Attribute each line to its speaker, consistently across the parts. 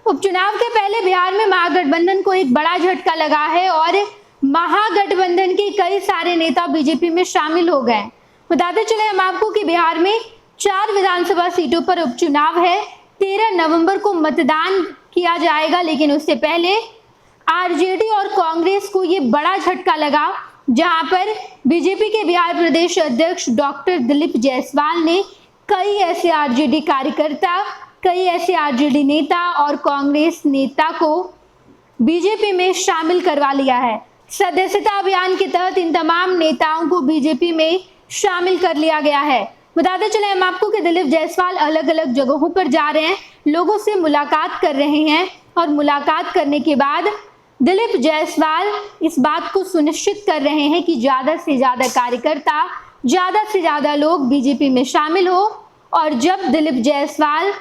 Speaker 1: उपचुनाव के पहले बिहार में महागठबंधन को एक बड़ा झटका लगा है और महागठबंधन के कई सारे नेता बीजेपी में शामिल हो गए। बताते चले हम आपको कि बिहार में 4 विधानसभा सीटों पर उपचुनाव है। 13 नवंबर को मतदान किया जाएगा, लेकिन उससे पहले आरजेडी और कांग्रेस को ये बड़ा झटका लगा, जहां पर बीजेपी के बिहार प्रदेश अध्यक्ष डॉक्टर दिलीप जायसवाल ने कई ऐसे आरजेडी कार्यकर्ता, कई ऐसे आरजेडी नेता और कांग्रेस नेता को बीजेपी में शामिल करवा लिया है। सदस्यता अभियान के तहत इन तमाम नेताओं को बीजेपी में शामिल कर लिया गया है। बताते चले हम आपको कि दिलीप जायसवाल अलग अलग जगहों पर जा रहे हैं, लोगों से मुलाकात कर रहे हैं और मुलाकात करने के बाद दिलीप जायसवाल इस बात को सुनिश्चित कर रहे हैं कि ज्यादा से ज्यादा कार्यकर्ता, ज्यादा से ज्यादा लोग बीजेपी में शामिल हो। और जब दिलीप जायसवाल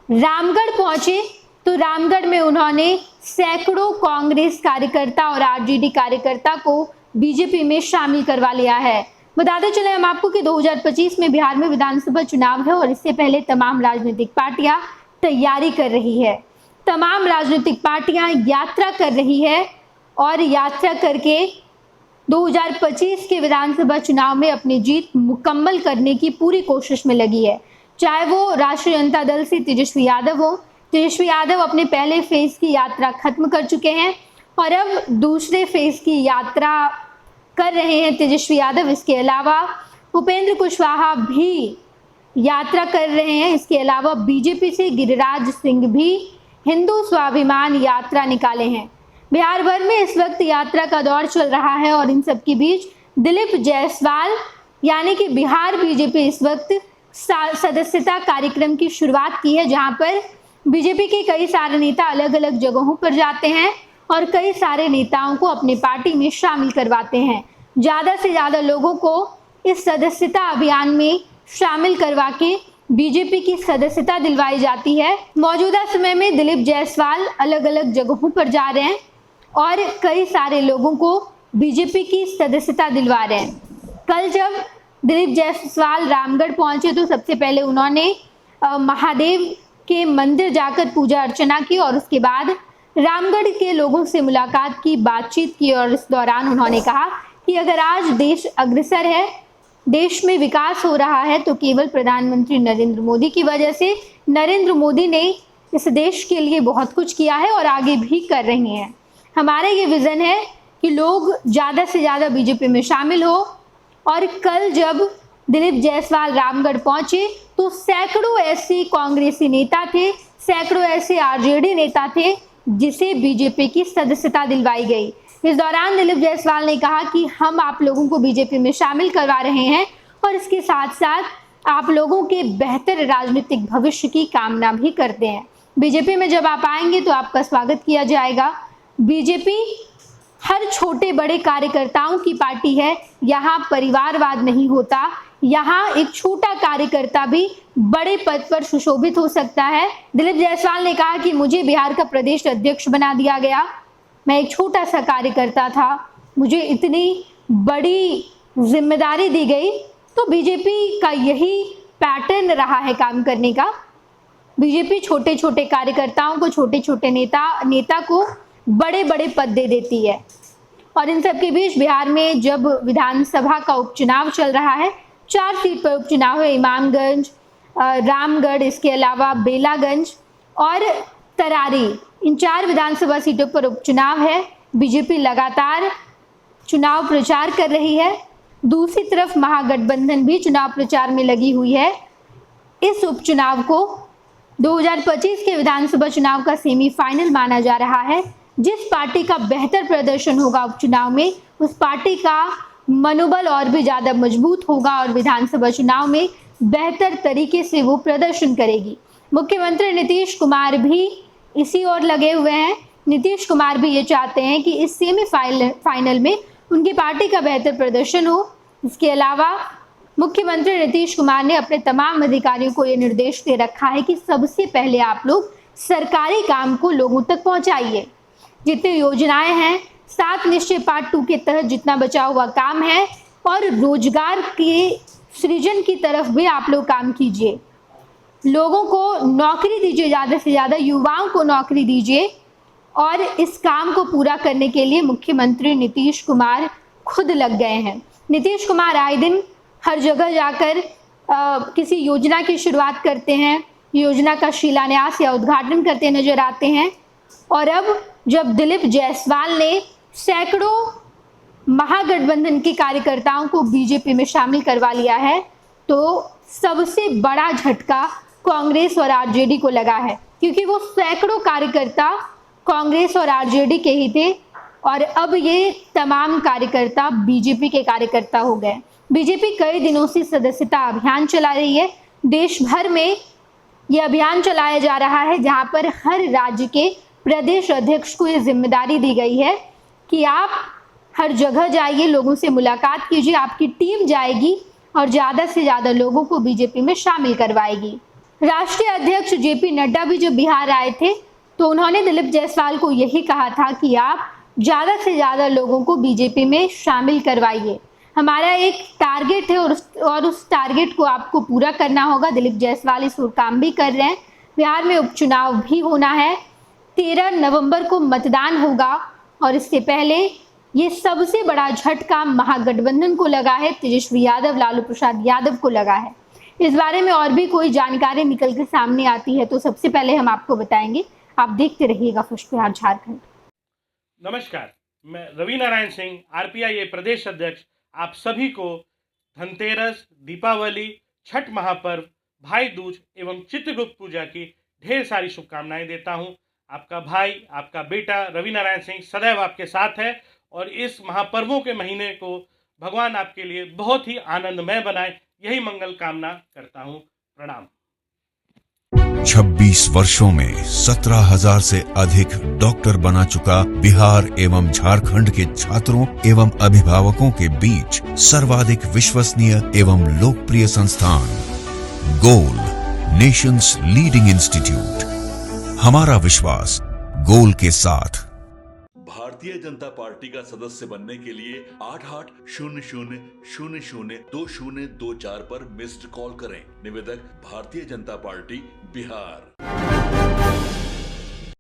Speaker 1: रामगढ़ पहुंचे तो रामगढ़ में उन्होंने सैकड़ों कांग्रेस कार्यकर्ता और आरजेडी कार्यकर्ता को बीजेपी में शामिल करवा लिया है। बताते चले हम आपको कि 2025 में बिहार में विधानसभा चुनाव है और इससे पहले तमाम राजनीतिक पार्टियां तैयारी कर रही है। तमाम राजनीतिक पार्टियां यात्रा कर रही है और यात्रा करके 2025 के विधानसभा चुनाव में अपनी जीत मुकम्मल करने की पूरी कोशिश में लगी है। चाहे वो राष्ट्रीय जनता दल से तेजस्वी यादव हो। तेजस्वी यादव अपने पहले फेज की यात्रा खत्म कर चुके हैं और अब दूसरे फेज की यात्रा कर रहे हैं तेजस्वी यादव। इसके अलावा उपेंद्र कुशवाहा भी यात्रा कर रहे हैं। इसके अलावा बीजेपी से गिरिराज सिंह भी हिंदू स्वाभिमान यात्रा निकाले हैं। बिहार भर में इस वक्त यात्रा का दौर चल रहा है और इन सब के बीच दिलीप जायसवाल यानी कि बिहार बीजेपी इस वक्त सदस्यता कार्यक्रम की शुरुआत की है, जहां पर बीजेपी के कई सारे नेता अलग अलग जगहों पर जाते हैं और कई सारे नेताओं को अपनी पार्टी में शामिल करवाते हैं। ज्यादा से ज्यादा लोगों को इस सदस्यता अभियान में शामिल करवा के बीजेपी की सदस्यता दिलवाई जाती है। मौजूदा समय में दिलीप जायसवाल अलग अलग जगहों पर जा रहे हैं और कई सारे लोगों को बीजेपी की सदस्यता दिलवा रहे हैं। कल जब दिलीप जायसवाल रामगढ़ पहुंचे तो सबसे पहले उन्होंने महादेव के मंदिर जाकर पूजा अर्चना की और उसके बाद रामगढ़ के लोगों से मुलाकात की, बातचीत की और इस दौरान उन्होंने कहा कि अगर आज देश अग्रसर है, देश में विकास हो रहा है तो केवल प्रधानमंत्री नरेंद्र मोदी की वजह से। नरेंद्र मोदी ने इस देश के लिए बहुत कुछ किया है और आगे भी कर रहे हैं। हमारा ये विजन है कि लोग ज़्यादा से ज़्यादा बीजेपी में शामिल हो। और कल जब दिलीप जायसवाल रामगढ़ पहुंचे तो सैकड़ों ऐसे कांग्रेसी नेता थे, सैकड़ों ऐसे आरजेडी नेता थे जिसे बीजेपी की सदस्यता दिलवाई गई। इस दौरान दिलीप जायसवाल ने कहा कि हम आप लोगों को बीजेपी में शामिल करवा रहे हैं और इसके साथ साथ आप लोगों के बेहतर राजनीतिक भविष्य की कामना भी करते हैं। बीजेपी में जब आप आएंगे तो आपका स्वागत किया जाएगा। बीजेपी हर छोटे बड़े कार्यकर्ताओं की पार्टी है। यहाँ परिवारवाद नहीं होता। यहाँ एक छोटा कार्यकर्ता भी बड़े पद पर सुशोभित हो सकता है। दिलीप जायसवाल ने कहा कि मुझे बिहार का प्रदेश अध्यक्ष बना दिया गया, मैं एक छोटा सा कार्यकर्ता था, मुझे इतनी बड़ी जिम्मेदारी दी गई। तो बीजेपी का यही पैटर्न रहा है काम करने का। बीजेपी छोटे छोटे कार्यकर्ताओं को, छोटे छोटे नेता को बड़े बड़े पद दे देती है। और इन सब के बीच बिहार में जब विधानसभा का उपचुनाव चल रहा है, 4 सीट पर उपचुनाव है, इमामगंज, रामगढ़, इसके अलावा बेलागंज और तरारी, इन 4 विधानसभा सीटों पर उपचुनाव है। बीजेपी लगातार चुनाव प्रचार कर रही है। दूसरी तरफ महागठबंधन भी चुनाव प्रचार में लगी हुई है। इस उपचुनाव को 2025 के विधानसभा चुनाव का सेमीफाइनल माना जा रहा है। जिस पार्टी का बेहतर प्रदर्शन होगा उपचुनाव में, उस पार्टी का मनोबल और भी ज़्यादा मजबूत होगा और विधानसभा चुनाव में बेहतर तरीके से वो प्रदर्शन करेगी। मुख्यमंत्री नीतीश कुमार भी इसी ओर लगे हुए हैं। नीतीश कुमार भी ये चाहते हैं कि इस सेमीफाइनल में उनकी पार्टी का बेहतर प्रदर्शन हो। इसके अलावा मुख्यमंत्री नीतीश कुमार ने अपने तमाम अधिकारियों को ये निर्देश दे रखा है कि सबसे पहले आप लोग सरकारी काम को लोगों तक पहुंचाइए। जितनी योजनाएं हैं, 7 निश्चय पार्ट 2 के तहत जितना बचा हुआ काम है और रोजगार के सृजन की तरफ भी आप लोग काम कीजिए। लोगों को नौकरी दीजिए, ज़्यादा से ज़्यादा युवाओं को नौकरी दीजिए। और इस काम को पूरा करने के लिए मुख्यमंत्री नीतीश कुमार खुद लग गए हैं। नीतीश कुमार आए दिन हर जगह जाकर किसी योजना की शुरुआत करते हैं, योजना का शिलान्यास या उद्घाटन करते नजर आते हैं। और अब जब दिलीप जायसवाल ने सैकड़ों महागठबंधन के कार्यकर्ताओं को बीजेपी में शामिल करवा लिया है, तो सबसे बड़ा झटका कांग्रेस और आरजेडी को लगा है, क्योंकि वो सैकड़ों कार्यकर्ता कांग्रेस और आरजेडी के ही थे और अब ये तमाम कार्यकर्ता बीजेपी के कार्यकर्ता हो गए। बीजेपी कई दिनों से सदस्यता अभियान चला रही है। देश भर में ये अभियान चलाया जा रहा है, जहां पर हर राज्य के प्रदेश अध्यक्ष को ये जिम्मेदारी दी गई है कि आप हर जगह जाइए, लोगों से मुलाकात कीजिए, आपकी टीम जाएगी और ज़्यादा से ज़्यादा लोगों को बीजेपी में शामिल करवाएगी। राष्ट्रीय अध्यक्ष जेपी नड्डा भी जब बिहार आए थे तो उन्होंने दिलीप जायसवाल को यही कहा था कि आप ज़्यादा से ज़्यादा लोगों को बीजेपी में शामिल करवाइए। हमारा एक टारगेट है और उस टारगेट को आपको पूरा करना होगा। दिलीप जायसवाल इस ओर काम भी कर रहे हैं। बिहार में उपचुनाव भी होना है, 13 नवंबर को मतदान होगा और इससे पहले ये सबसे बड़ा झटका महागठबंधन को लगा है, तेजस्वी यादव, लालू प्रसाद यादव को लगा है। इस बारे में और भी कोई जानकारी निकल के सामने आती है तो सबसे पहले हम आपको बताएंगे। आप देखते रहिएगा फर्स्ट बिहार झारखंड।
Speaker 2: नमस्कार, मैं रवि नारायण सिंह, आरपीआई प्रदेश अध्यक्ष, आप सभी को धनतेरस, दीपावली, छठ महापर्व, भाई दूज एवं चित्रगुप्त पूजा की ढेर सारी शुभकामनाएं देता हूं। आपका भाई, आपका बेटा रवि नारायण सिंह सदैव आपके साथ है और इस महापर्वों के महीने को भगवान आपके लिए बहुत ही आनंदमय बनाए, यही मंगल कामना करता हूं। प्रणाम।
Speaker 3: 26 वर्षों में 17,000 से अधिक डॉक्टर बना चुका बिहार एवं झारखंड के छात्रों एवं अभिभावकों के बीच सर्वाधिक विश्वसनीय एवं लोकप्रिय संस्थान गोल, नेशंस लीडिंग इंस्टीट्यूट। हमारा विश्वास गोल के साथ।
Speaker 4: भारतीय जनता पार्टी का सदस्य बनने के लिए 8800002024 पर मिस्ड कॉल करें। निवेदक भारतीय जनता पार्टी बिहार।